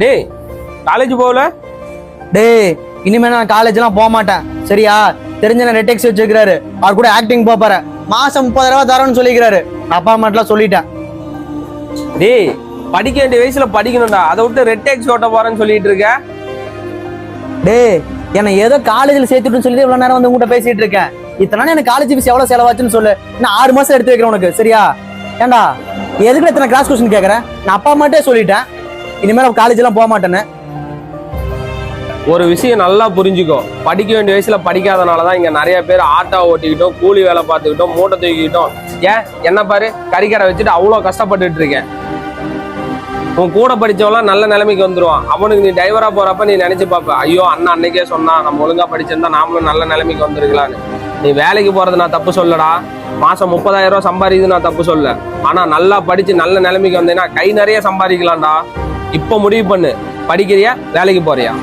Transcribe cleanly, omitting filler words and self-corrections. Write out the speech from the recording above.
டேய் காலேஜ் போகல? டேய் இனிமே நான் காலேஜ்லாம் போக மாட்டேன் சரியா? தெரிஞ்ச ரெட்டெக்ஸ் வச்சிருக்காரு, அவர் கூட ஆக்டிங் போப்பாரு. மாசம் 30,000 தரோன்னு சொல்லிக்கிறாரு. அப்பா அம்மாட்டெல்லாம் சொல்லிட்டேன். டேய் படிக்க வேண்டிய வயசுல படிக்கணும்டா, அதை விட்டு ரெட்டெக்ஸ் ஓட்ட போறேன்னு சொல்லிட்டு இருக்க. டேய் என்னை ஏதோ காலேஜில் சேர்த்துட்டுன்னு சொல்லி இவ்வளவு நேரம் வந்து உங்ககிட்ட பேசிட்டு இருக்கேன். இத்தனை எனக்கு காலேஜ் ஃபீஸ் எவ்வளவு செலவாச்சுன்னு சொல்லு. நான் 6 மாசம் எடுத்து வைக்கிறேன் உனக்கு சரியா? ஏண்டா எதுக்கு இத்தனை கிராஸ் கொஸ்டின் கேட்கறேன்? நான் அப்பா அம்மாட்டே சொல்லிட்டேன் இனிமேல் காலேஜ் எல்லாம் போக மாட்டேன்னு. ஒரு விஷயம் நல்லா புரிஞ்சுக்கோ, படிக்க வேண்டிய வயசுல படிக்காதனாலதான் இங்க நிறைய பேர் ஆட்டோ ஓட்டிக்கிட்டோம், கூலி வேலை பார்த்துக்கிட்டோம், மூட்டை தூக்கிக்கிட்டோம். ஏன் என்ன பாரு, கறிக்கடை வச்சுட்டு அவ்வளவு கஷ்டப்பட்டுட்டு இருக்கேன். உன் கூட படிச்சவெல்லாம் நல்ல நிலைமைக்கு வந்துருவான். அவனுக்கு நீ டிரைவரா போறப்ப நீ நினைச்சு பாப்ப, ஐயோ அண்ணன் அன்னைக்கே சொன்னா நம்ம ஒழுங்கா படிச்சிருந்தா நாமளும் நல்ல நிலைமைக்கு வந்திருக்கலான்னு. நீ வேலைக்கு போறது நான் தப்பு சொல்லடா, மாசம் 30,000 ரூபாய் சம்பாதிக்குது நான் தப்பு சொல்ல. ஆனா நல்லா படிச்சு நல்ல நிலைமைக்கு வந்தேன்னா கை நிறைய சம்பாதிக்கலாம்டா. இப்ப முடிவு பண்ணு, படிக்கிறியா வேலைக்கு போறியா?